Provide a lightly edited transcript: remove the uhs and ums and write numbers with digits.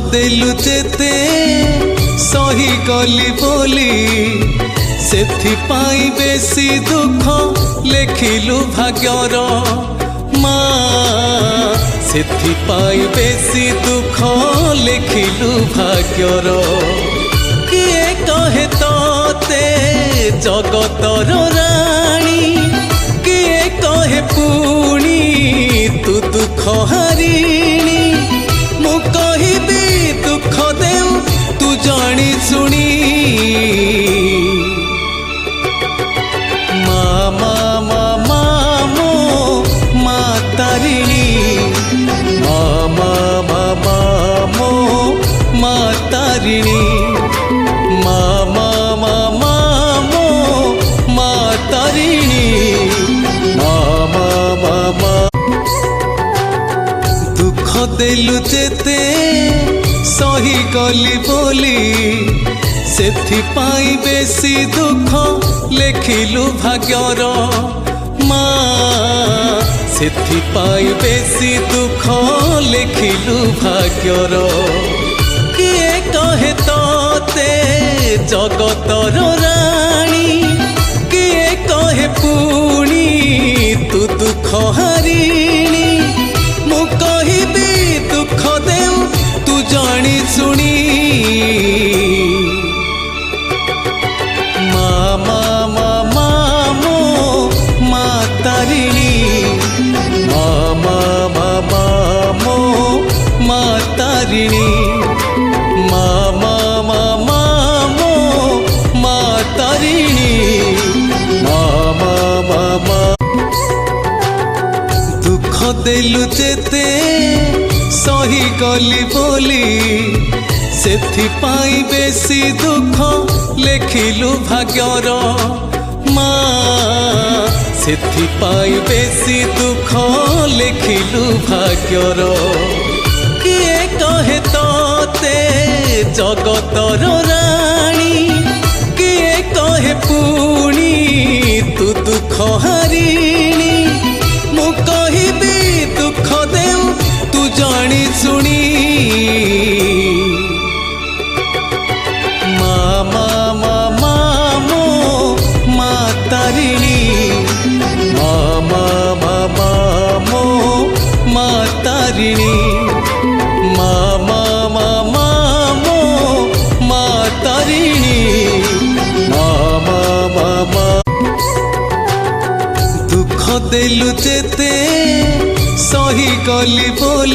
देलु जेते सही गली बोली सेथिपाई बेसी दुख लेखिलु भाग्यर माँ सेथिपाई बेसी दुख लेखिलु भाग्यर किए कहे तोते जगतर राणी किए कहे पुणी तू दुख हारिणी मु कहिबी दुख देउ तू जानी सुनी मामा मामा मो माँ तारिणी मामा मामा मो माँ तारिणी मामा मामा मो माँ तारिणी मामा मामा दुख देलु जेते सही गली बोली सेथिपाई बेसी दुख लेखिलु भाग्यर माँ सेथिपाई बेसी दुख लेखिलु भाग्यर किए कहे तोते जगतर राणी किए कहे पुणी तू दुख हारिणी मु कहिबी दुख देउ तू जानी सुनी मामा मामा मो माँ तारिणी मामा मामा मो माँ तारिणी मामा मामा मो माँ तारिणी मामा मामा दुख देलु जेते सही गली बोली सेथिपाई बेसी दुख लेखिलु भाग्यर माँ सेथिपाई बेसी दुख लेखिलु भाग्यर किए कहे तोते जगतर राणी किए कहे पुणी तू दुख हारिणी मु कहिबी दुख देउ तू जानी सुनी मामा मामा मो माँ तारिणी मामा मामा मो माँ तारिणी मामा मामा मो माँ तारिणी मामा मामा दुख देलु जेते सही गली बोली